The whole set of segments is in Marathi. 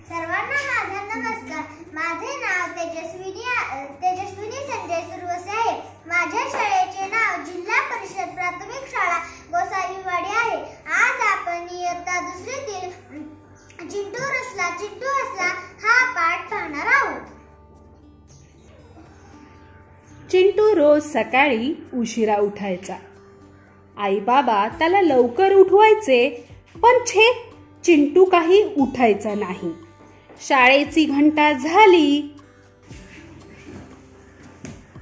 सर्वांना माझा नमस्कार. माझे नाव तेजस्विनी संजय सुरवसे आहे. माझ्या शाळेचे नाव जिल्हा परिषद प्राथमिक शाळा गोसावीवाडी आहे. आज आपण इयत्ता दुसरीतील चिंटू हसला हा पाठ पाहणार आहोत. चिंटू रोज सकाळी उशिरा उठायचा. आई बाबा त्याला लवकर उठवायचे, पण चिंटू काही उठायचा नाही. शाळेची घंटा झाली.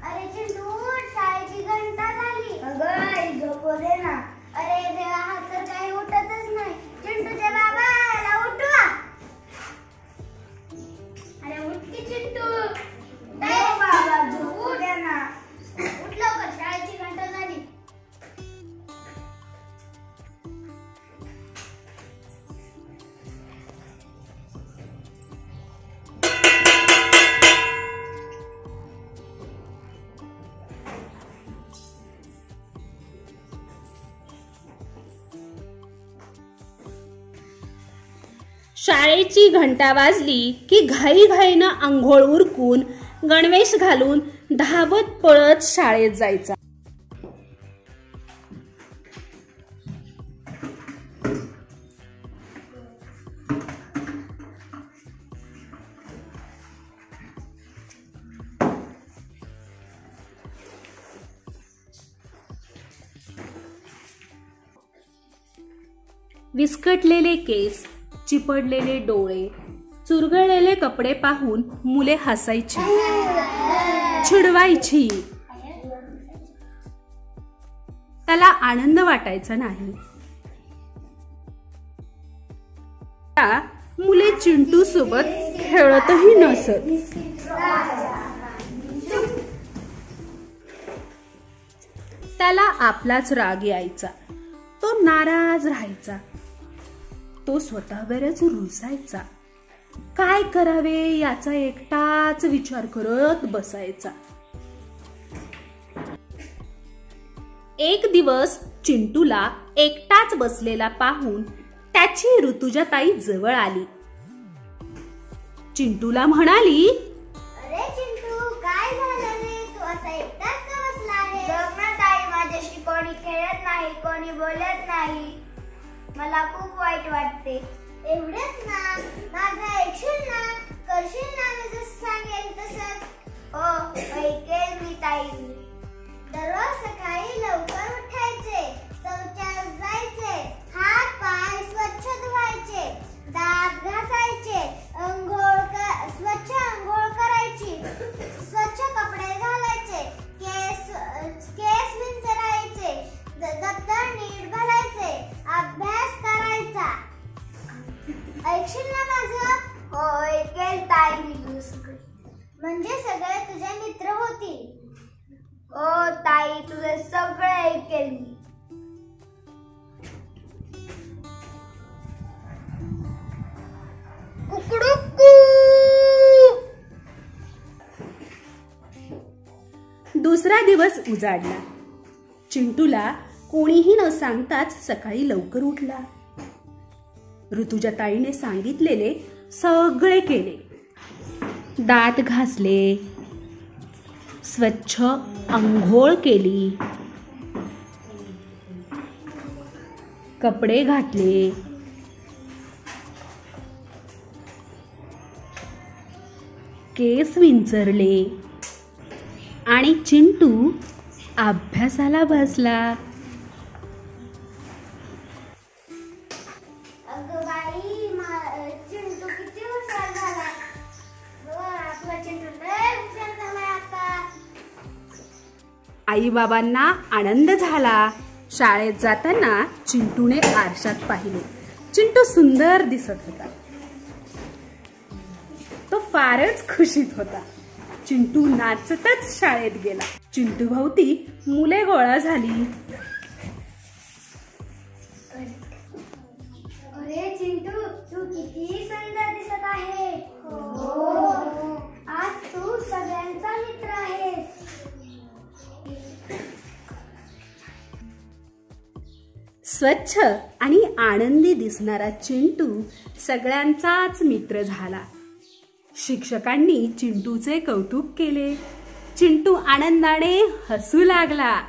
अरे चिंटू, शाळेची घंटा झाली. अगं आई, झोपू दे ना. अरे देवा, हा तर काही उठतच नाही. चिंटूचे बाबा, याला उठवा. अरे उठ की चिंटू. बाबा, झोपू दे ना. उठ लवकर, शाळेची घंटा झाली. शाळेची घंटा वाजली की घाईघाईनं आंघोळ उरकून गणवेश घालून धावत पळत शाळेत जायचा. विस्कटलेले केस, चिपडलेले डोळे, चुरगळलेले कपडे पाहून मुले हसायची, चिडवायची. त्याला आनंद वाटायचा नाही. मुले चिंटू सोबत खेळतही नसत. त्याला आपलाच राग यायचा. तो नाराज राहायचा. तो स्वतःवरच रुसायचा. काय करावे याचा एकटाच विचार करत बसायचा. एक दिवस चिंटूला एकटाच बसलेला पाहून त्याची ऋतुजाताई जवळ आली. चिंटूला म्हणाली, अरे चिंटू, काय झालं रे? तू असा एकटाच का बसला आहे? बघ ना ताई, माझ्याशी कोणी खेळत नाही, कोणी बोलत नाही. मला खूप वाईट वाटते. एवढेच ना? माझं ऐकशील ना? करशील ना मी जसं सांगेल तसं? हो, ऐकेल मी ताई. दररोज सकाळी लवकर उठायचे, शौचास जायचे, हात पाय स्वच्छ धुवायचे, दात घासायचे, स्वच्छ अंघोळ करायची, स्वच्छ कपडे घालायचे, केस विंचरायचे, दप्तर नीट घालायचे, अभ्यास करायचा. ऐकशील ना माझं? हो, ऐकेल ताई मी तुझं. म्हणजे सगळे तुझे मित्र होतील. हो ताई, तुझे सगळे ऐकेल मी. कुकडुक्कू. दुसरा दिवस उजाडला. चिंटूला कोणीही न सांगताच सकाळी लवकर उठला. ऋतुजाताईने सांगितलेले सगळे केले. दात घासले, स्वच्छ अंघोळ केली, कपडे घातले, केस विंचरले आणि चिंटू अभ्यासाला बसला. अगं बाई, चिंटू किती हुशार झाला. आपला चिंटू लय हुशार झालाय आता. आई बाबांना आनंद झाला. शाळेत जाताना चिंटूने आरशात पाहिले. चिंटू सुंदर दिसत होता. तो फारच खुशीत होता. चिंटू नाचतच शाळेत गेला. चिंटू भोवती मुले गोळा झाली. अरे चिंटू, तू किती सुंदर दिसत आहे. हो, आज तू सगळ्यांचा मित्र आहेस. स्वच्छ आणि आनंदी दिसणारा चिंटू सगळ्यांचाच मित्र झाला. शिक्षकांनी चिंटूचे कौतुक केले. चिंटू आनंदाने हसू लागला.